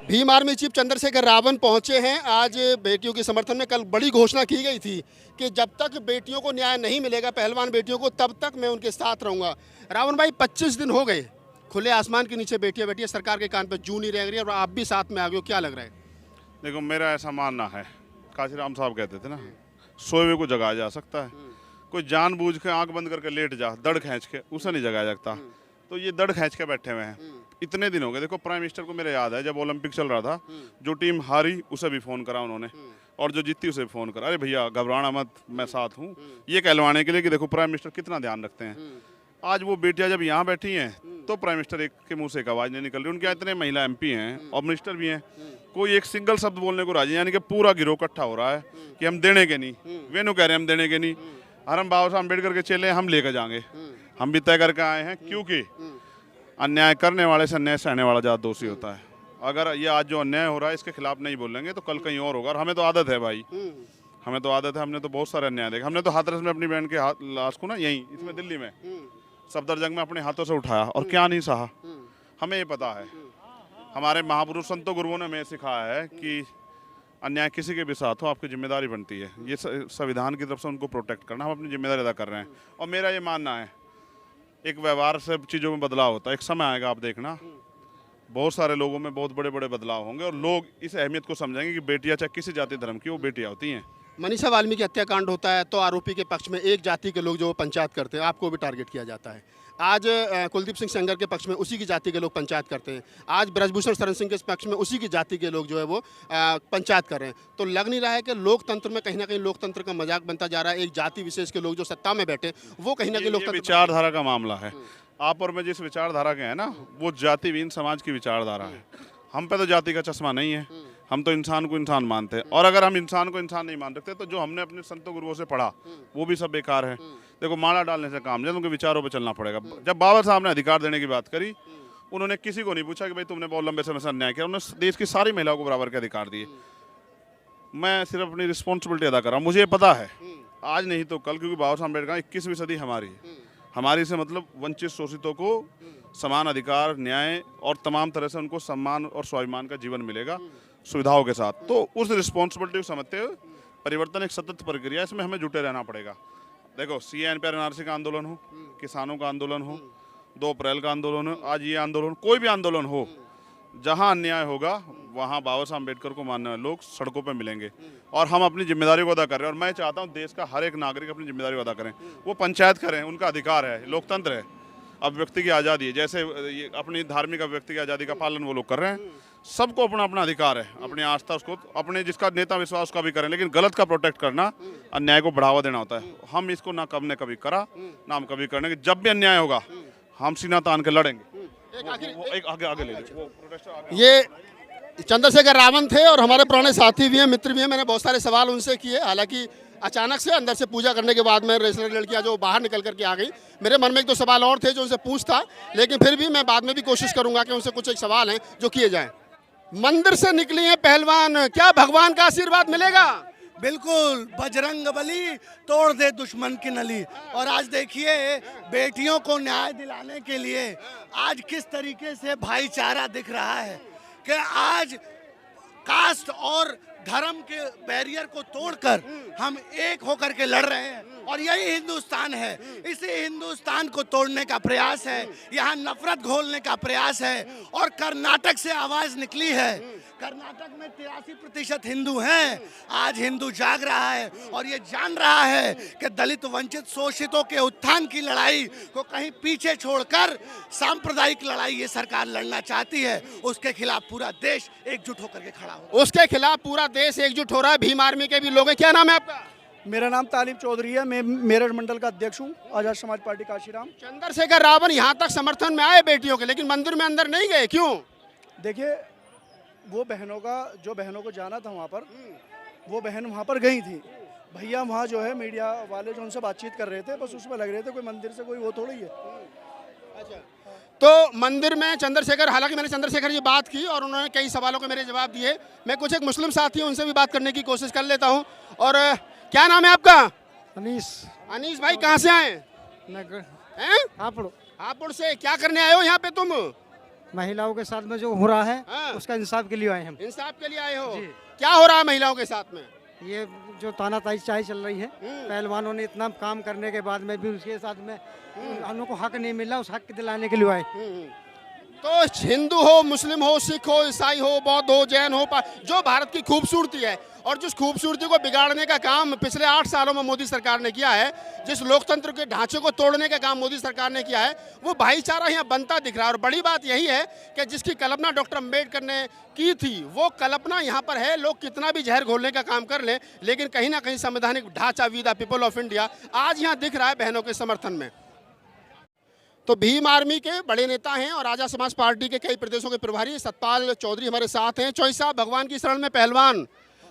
Bhim army chief Chandrashekhar Ravan पहुंचे हैं आज बेटियों के समर्थन में। कल बड़ी घोषणा की गई थी कि जब तक बेटियों को न्याय नहीं मिलेगा, पहलवान बेटियों को, तब तक मैं उनके साथ रहूंगा। रावण भाई, 25 दिन हो गए खुले आसमान के नीचे बेटियां बैठी है, सरकार के कान पर जू नहीं रह रही है और आप भी साथ में आ गए हो, क्या लग रहा है? देखो, मेरा ऐसा मानना है, काशीराम साहब कहते थे ना, सोए हुए को जगाया जा सकता है। कोई जानबूझ के आंख बंद करके लेट जा, दड़ खींच के, उसे नहीं जगाया जाता। तो ये दड़ खींच के बैठे हुए हैं, इतने दिन हो गए। देखो, प्राइम मिनिस्टर को मेरे याद है, जब ओलंपिक चल रहा था, जो टीम हारी उसे भी फ़ोन करा उन्होंने, और जो जीती उसे भी फ़ोन करा, अरे भैया घबराना मत, मैं साथ हूँ, ये कहलवाने के लिए कि देखो प्राइम मिनिस्टर कितना ध्यान रखते हैं। आज वो बेटियां जब यहाँ बैठी हैं तो प्राइम मिनिस्टर एक के मुंह से एक आवाज़ नहीं निकल रही। उनके यहाँ इतने महिला MP हैं और मिनिस्टर भी हैं, कोई एक सिंगल शब्द बोलने को राजी, यानी कि पूरा गिरोह इकट्ठा हो रहा है कि हम देने के नहीं। वेणु कह रहे हैं हम देने के नहीं, और हम बाबा साहब अम्बेडकर के चेले हम लेकर जाएंगे। हम भी तय करके आए हैं, क्योंकि अन्याय करने वाले से अन्याय सहने वाला ज़्यादा दोषी होता है। अगर ये आज जो अन्याय हो रहा है इसके खिलाफ नहीं बोलेंगे तो कल कहीं और होगा। और हमें तो आदत है भाई, हमें तो आदत है, हमने तो बहुत सारे अन्याय देखे। हमने तो हाथरस में अपनी बहन के लाश को ना, यहीं इसमें दिल्ली में सफदरजंग में अपने हाथों से उठाया और क्या नहीं सहा। हमें ये पता है, हमारे महापुरुष संतों गुरुओं ने हमें सिखाया है कि अन्याय किसी के भी साथ हो, आपकी जिम्मेदारी बनती है ये संविधान की तरफ से उनको प्रोटेक्ट करना। हम अपनी जिम्मेदारी अदा कर रहे हैं। और मेरा ये मानना है, एक व्यवहार से चीज़ों में बदलाव होता है। एक समय आएगा, आप देखना, बहुत सारे लोगों में बहुत बड़े बड़े बदलाव होंगे और लोग इस अहमियत को समझेंगे कि बेटियां चाहे किसी जाति धर्म की, वो बेटियां होती हैं। मनीषा वाल्मीकि हत्याकांड होता है तो आरोपी के पक्ष में एक जाति के लोग जो पंचायत करते हैं, आपको भी टारगेट किया जाता है। आज कुलदीप सिंह सेंगर के पक्ष में उसी की जाति के लोग पंचायत करते हैं। आज ब्रजभूषण शरण सिंह के पक्ष में उसी की जाति के लोग जो है वो पंचायत कर रहे हैं। तो लग नहीं रहा है कि लोकतंत्र में कहीं ना कहीं लोकतंत्र का मजाक बनता जा रहा है? एक जाति विशेष के लोग जो सत्ता में बैठे, वो कहीं ना कहीं लोकतंत्र, विचारधारा का मामला है। आप और मैं जिस विचारधारा के हैं ना, वो जातिहीन समाज की विचारधारा है। हम पे तो जाति का चश्मा नहीं है, हम तो इंसान को इंसान मानते हैं। और अगर हम इंसान को इंसान नहीं मान रखते तो जो हमने अपने संतों गुरुओं से पढ़ा वो भी सब बेकार है। देखो, माला डालने से काम नहीं, उनके विचारों पे चलना पड़ेगा। जब बाबा साहब ने अधिकार देने की बात करी, उन्होंने किसी को नहीं पूछा कि भाई तुमने बहुत लंबे समय से अन्याय किया। उन्होंने देश की सारी महिलाओं को बराबर के अधिकार दिए। मैं सिर्फ अपनी रिस्पॉन्सिबिलिटी अदा कर रहा हूँ। मुझे पता है आज नहीं तो कल, क्योंकि बाबा साहब अम्बेडकर 21वीं सदी हमारी है। हमारी से मतलब वंचित शोषितों को समान अधिकार, न्याय और तमाम तरह से उनको सम्मान और स्वाभिमान का जीवन मिलेगा सुविधाओं के साथ। तो उस रिस्पॉन्सिबिलिटी को समझते हुए परिवर्तन एक सतत प्रक्रिया, इसमें हमें जुटे रहना पड़ेगा। देखो, CAN पर NRC का आंदोलन हो, किसानों का आंदोलन हो, 2 अप्रैल का आंदोलन हो, आज ये आंदोलन, कोई भी आंदोलन हो, जहाँ अन्याय होगा वहाँ बाबा साहब अम्बेडकर को मानने वाले लोग सड़कों पर मिलेंगे। और हम अपनी जिम्मेदारी को अदा कर रहे हैं। और मैं चाहता हूँ देश का हर एक नागरिक अपनी जिम्मेदारी को अदा करें। वो पंचायत करें, उनका अधिकार है, लोकतंत्र है, अभिव्यक्ति की आज़ादी है। जैसे ये अपनी धार्मिक अभिव्यक्ति की आज़ादी का पालन वो लोग कर रहे हैं। सबको अपना अपना अधिकार है, अपनी आस्था उसको, अपने जिसका नेता विश्वास उसका भी करें, लेकिन गलत का प्रोटेक्ट करना, अन्याय को बढ़ावा देना होता है। हम इसको ना कब ने कभी करा, ना हम कभी करने। जब भी अन्याय होगा हम सीना तान के लड़ेंगे। एक आगे ले ये चंद्रशेखर रावण थे और हमारे पुराने साथी भी हैं, मित्र भी हैं। मैंने बहुत सारे सवाल उनसे किए, हालांकि अचानक से अंदर से पूजा करने के बाद में रेसलर लड़कियां जो बाहर निकल करके आ गई। मेरे मन में एक दो सवाल और थे जो उनसे पूछता, लेकिन फिर भी मैं बाद में भी कोशिश करूंगा कि उनसे कुछ एक सवाल हैं जो किए जाएं। मंदिर से निकली हैं पहलवान, क्या भगवान का आशीर्वाद मिलेगा? बिल्कुल, बजरंग बली तोड़ दे दुश्मन की नली। और आज देखिए, बेटियों को न्याय दिलाने के लिए आज किस तरीके से भाईचारा दिख रहा है कि आज कास्ट और धर्म के बैरियर को तोड़कर हम एक होकर के लड़ रहे हैं। और यही हिंदुस्तान है। इसी हिंदुस्तान को तोड़ने का प्रयास है, यहाँ नफरत घोलने का प्रयास है। और कर्नाटक से आवाज निकली है, कर्नाटक में 83% हिंदू हैं। आज हिंदू जाग रहा है और ये जान रहा है कि दलित, वंचित, शोषितों के उत्थान की लड़ाई को कहीं पीछे छोड़कर सांप्रदायिक लड़ाई ये सरकार लड़ना चाहती है। उसके खिलाफ पूरा देश एकजुट होकर के खड़ा हो। उसके खिलाफ पूरा देश एकजुट हो रहा है। भीम आर्मी के भी लोग हैं। क्या नाम है आपका? मेरा नाम तालिब चौधरी है, मैं मेरठ मंडल का अध्यक्ष हूँ, आज़ाद समाज पार्टी काशीराम। चंद्रशेखर रावण यहाँ तक समर्थन में आए बेटियों के, लेकिन मंदिर में अंदर नहीं गए, क्यों? देखिए, वो बहनों का, जो बहनों को जाना था वहाँ पर, वो बहन वहाँ पर गई थी। भैया वहाँ जो है मीडिया वाले जो उनसे बातचीत कर रहे थे, बस उसमें लग रहे थे कोई मंदिर से कोई वो थोड़ी है। अच्छा, तो मंदिर में चंद्रशेखर, हालांकि मैंने चंद्रशेखर जी बात की और उन्होंने कई सवालों के मेरे जवाब दिए। मैं कुछ एक मुस्लिम साथी उनसे भी बात करने की कोशिश कर लेता हूँ। और क्या नाम है आपका? अनीस। अनीस भाई, कहाँ से आए हैं? हापुड़। हापुड़ से क्या करने आए हो यहाँ पे तुम? महिलाओं के साथ में जो हो रहा है हाँ। उसका इंसाफ के लिए आए हैं हम। इंसाफ के लिए आए हो? जी। क्या हो रहा है महिलाओं के साथ में? ये जो तानाशाही चाही चल रही है, पहलवानों ने इतना काम करने के बाद में भी उसके साथ में उनको हक नहीं मिला, उस हक दिलाने के लिए आए। तो हिंदू हो, मुस्लिम हो, सिख हो, ईसाई हो, बौद्ध हो, जैन हो, जो भारत की खूबसूरती है और जिस खूबसूरती को बिगाड़ने का काम पिछले 8 सालों में मोदी सरकार ने किया है, जिस लोकतंत्र के ढांचे को तोड़ने का काम मोदी सरकार ने किया है, वो भाईचारा यहाँ बनता दिख रहा है। और बड़ी बात यही है कि जिसकी कल्पना डॉक्टर अम्बेडकर ने की थी वो कल्पना यहाँ पर है। लोग कितना भी जहर घोलने का काम कर लें, लेकिन कहीं ना कहीं संवैधानिक ढांचा we the people of India आज यहाँ दिख रहा है बहनों के समर्थन में। तो भीम आर्मी के बड़े नेता हैं और आज़ाद समाज पार्टी के कई प्रदेशों के प्रभारी सतपाल चौधरी हमारे साथ हैं। चौधरी साहब, भगवान की शरण में पहलवान,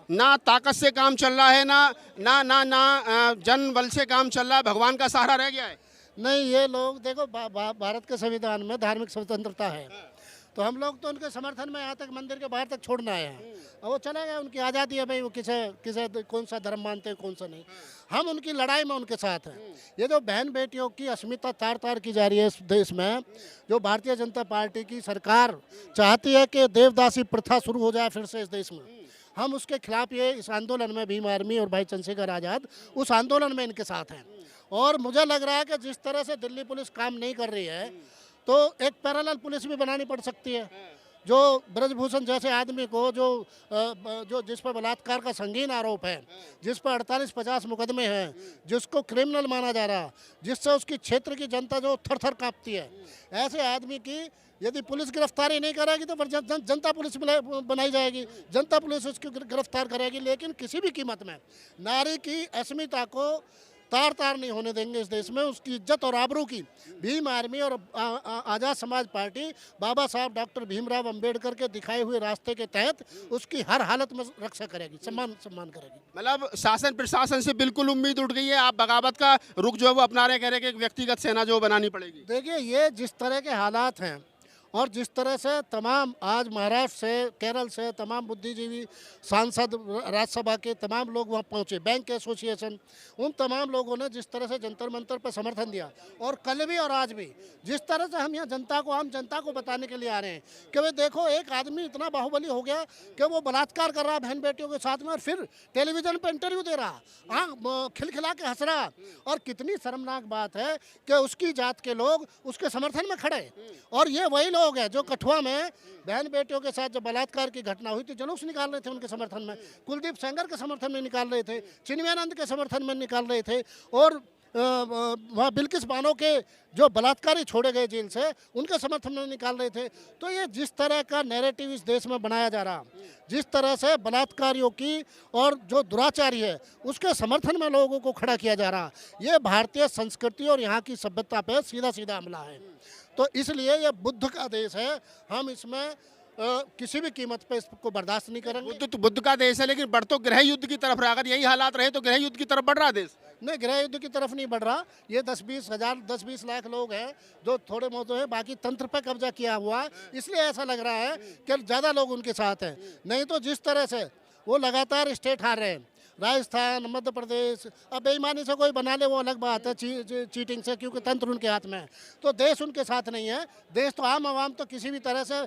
ना ताकत से काम चल रहा है, ना जन बल से काम चल रहा है, भगवान का सहारा रह गया है। नहीं, ये लोग देखो भारत के संविधान में धार्मिक स्वतंत्रता है, तो हम लोग तो उनके समर्थन में यहाँ तक मंदिर के बाहर तक छोड़ना आए हैं और वो चले गए। उनकी आज़ादी है भाई, वो किसे कौन सा धर्म मानते हैं कौन सा नहीं। हम उनकी लड़ाई में उनके साथ हैं। ये जो बहन बेटियों की अस्मिता तार तार की जा रही है इस देश में, जो भारतीय जनता पार्टी की सरकार चाहती है कि देवदासी प्रथा शुरू हो जाए फिर से इस देश में, हम उसके खिलाफ ये इस आंदोलन में भीम आर्मी और भाई चंद्रशेखर आज़ाद उस आंदोलन में इनके साथ हैं। और मुझे लग रहा है कि जिस तरह से दिल्ली पुलिस काम नहीं कर रही है, तो एक पैरेलल पुलिस भी बनानी पड़ सकती है। जो ब्रजभूषण जैसे आदमी को जो जिस पर बलात्कार का संगीन आरोप है, जिस पर 48-50 मुकदमे हैं, जिसको क्रिमिनल माना जा रहा, जिससे उसकी क्षेत्र की जनता जो थर-थर कांपती है, ऐसे आदमी की यदि पुलिस गिरफ्तारी नहीं करेगी तो फिर जनता पुलिस बनाई जाएगी, जनता पुलिस उसको गिरफ्तार करेगी। लेकिन किसी भी कीमत में नारी की अस्मिता को तार तार नहीं होने देंगे इस देश में। उसकी इज्जत और आबरू की भीम आर्मी और आज़ाद समाज पार्टी बाबा साहब डॉक्टर भीमराव अंबेडकर के दिखाए हुए रास्ते के तहत उसकी हर हालत में रक्षा करेगी, सम्मान करेगी। मतलब शासन प्रशासन से बिल्कुल उम्मीद उठ गई है। आप बगावत का रुख जो है वो अपना रहे, कह रहे कि एक व्यक्तिगत सेना जो बनानी पड़ेगी। देखिए, ये जिस तरह के हालात हैं और जिस तरह से तमाम आज महाराष्ट्र से, केरल से तमाम बुद्धिजीवी सांसद, राज्यसभा के तमाम लोग वहाँ पहुँचे, बैंक एसोसिएशन, उन तमाम लोगों ने जिस तरह से जंतर मंतर पर समर्थन दिया, और कल भी और आज भी जिस तरह से हम यहाँ जनता को, आम जनता को बताने के लिए आ रहे हैं कि भाई देखो, एक आदमी इतना बाहुबली हो गया कि वो बलात्कार कर रहा बहन बेटियों के साथ में और फिर टेलीविजन पर इंटरव्यू दे रहा, खिलखिला के हंस रहा। और कितनी शर्मनाक बात है कि उसकी जात के लोग उसके समर्थन में खड़े। और ये वही लोग हैं जो कठुआ में बहन बेटियों के साथ जब बलात्कार की घटना हुई तो जुलूस निकाल रहे थे उनके समर्थन में, कुलदीप सेंगर के समर्थन में निकाल रहे थे, चिन्मयानंद के समर्थन में निकाल रहे थे, और वहाँ बिल्किस बानो के जो बलात्कारी छोड़े गए जेल से उनके समर्थन में निकाल रहे थे। तो ये जिस तरह का नैरेटिव इस देश में बनाया जा रहा, जिस तरह से बलात्कारियों की और जो दुराचारी है उसके समर्थन में लोगों को खड़ा किया जा रहा, ये भारतीय संस्कृति और यहाँ की सभ्यता पे सीधा सीधा हमला है। तो इसलिए ये बुद्ध का देश है, हम इसमें किसी भी कीमत पे इसको बर्दाश्त नहीं करेंगे। बुद्ध का देश है, लेकिन बढ़ तो गृह युद्ध की तरफ रहा। अगर यही हालात रहे तो गृह युद्ध की तरफ बढ़ रहा देश? नहीं, गृह युद्ध की तरफ नहीं बढ़ रहा। ये 10-20 लाख लोग हैं जो थोड़े बहुत हैं, बाकी तंत्र पर कब्जा किया हुआ है, इसलिए ऐसा लग रहा है कि ज़्यादा लोग उनके साथ हैं। नहीं तो जिस तरह से वो लगातार स्टेट हार रहे हैं, राजस्थान, मध्य प्रदेश, अब बेईमानी से कोई बना ले वो अलग बात है, चीटिंग से, क्योंकि तंत्र उनके हाथ में है, तो देश उनके साथ नहीं है। देश तो आम तो किसी भी तरह से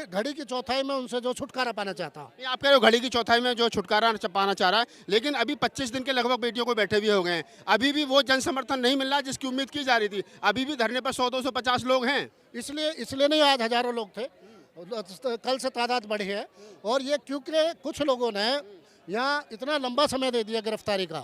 घड़ी की चौथाई में उनसे जो छुटकारा पाना चाहता। आप कह रहे हो घड़ी की चौथाई में जो छुटकारा पाना चाह रहा है, लेकिन अभी 25 दिन के लगभग बेटियों को बैठे हुए हो गए हैं, अभी भी वो जन समर्थन नहीं मिल रहा जिसकी उम्मीद की जा रही थी। अभी भी धरने पर 100-250 लोग हैं। इसलिए नहीं, आज हजारों लोग थे, कल से तादाद बढ़ी है। और ये क्योंकि कुछ लोगों ने यहाँ इतना लंबा समय दे दिया गिरफ्तारी का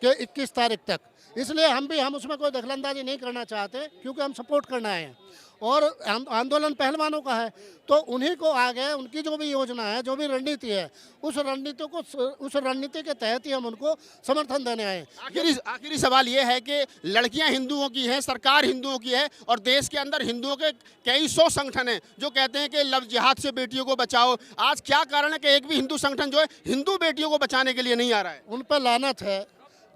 कि 21 तारीख तक, इसलिए हम उसमें कोई दखलंदाजी नहीं करना चाहते, क्योंकि हम सपोर्ट करना है। और आंदोलन पहलवानों का है, तो उन्हीं को आगे उनकी जो भी योजना है, जो भी रणनीति है, उस रणनीति के तहत ही हम उनको समर्थन देने आए। आखिरी सवाल ये है कि लड़कियां हिंदुओं की हैं, सरकार हिंदुओं की है, और देश के अंदर हिंदुओं के कई 100 संगठन हैं जो कहते हैं कि लव जिहाद से बेटियों को बचाओ। आज क्या कारण है कि एक भी हिंदू संगठन जो है हिंदू बेटियों को बचाने के लिए नहीं आ रहा है? उन पर लानत है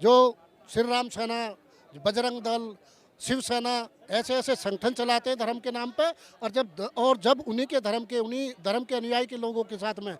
जो श्री राम सेना, बजरंग दल, शिवसेना ऐसे संगठन चलाते हैं धर्म के नाम पे, और जब उन्हीं धर्म के अनुयायी के लोगों के साथ में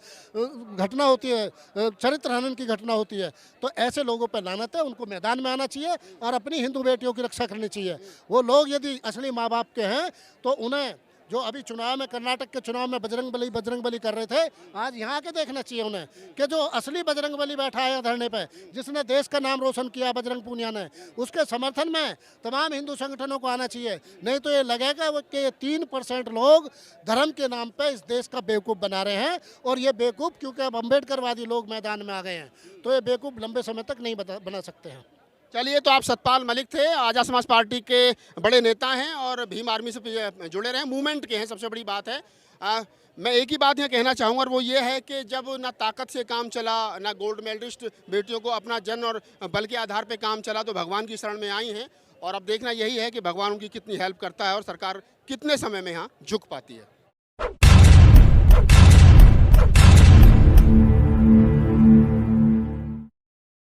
घटना होती है, चरित्र हनन की घटना होती है, तो ऐसे लोगों पर लानत है। उनको मैदान में आना चाहिए और अपनी हिंदू बेटियों की रक्षा करनी चाहिए। वो लोग यदि असली माँ बाप के हैं तो उन्हें जो अभी चुनाव में, कर्नाटक के चुनाव में बजरंग बली कर रहे थे, आज यहाँ के देखना चाहिए उन्हें कि जो असली बजरंग बली बैठा है धरने पे, जिसने देश का नाम रोशन किया बजरंग पूनिया ने, उसके समर्थन में तमाम हिंदू संगठनों को आना चाहिए। नहीं तो ये लगेगा कि 3% लोग धर्म के नाम पे इस देश का बेवकूफ़ बना रहे हैं, और ये बेवकूफ़ क्योंकि अब अम्बेडकरवादी लोग मैदान में आ गए हैं, तो ये बेवकूफ़ लंबे समय तक नहीं बना सकते हैं। चलिए, तो आप सतपाल मलिक थे, आज़ाद समाज पार्टी के बड़े नेता हैं और भीम आर्मी से जुड़े रहे, मूवमेंट के हैं, सबसे बड़ी बात है। मैं एक ही बात यहाँ कहना चाहूँगा, और वो ये है कि जब ना ताकत से काम चला, ना गोल्ड मेडलिस्ट बेटियों को अपना जन और बल के आधार पे काम चला, तो भगवान की शरण में आई हैं। और अब देखना यही है कि भगवान उनकी कितनी हेल्प करता है और सरकार कितने समय में यहाँ झुक पाती है।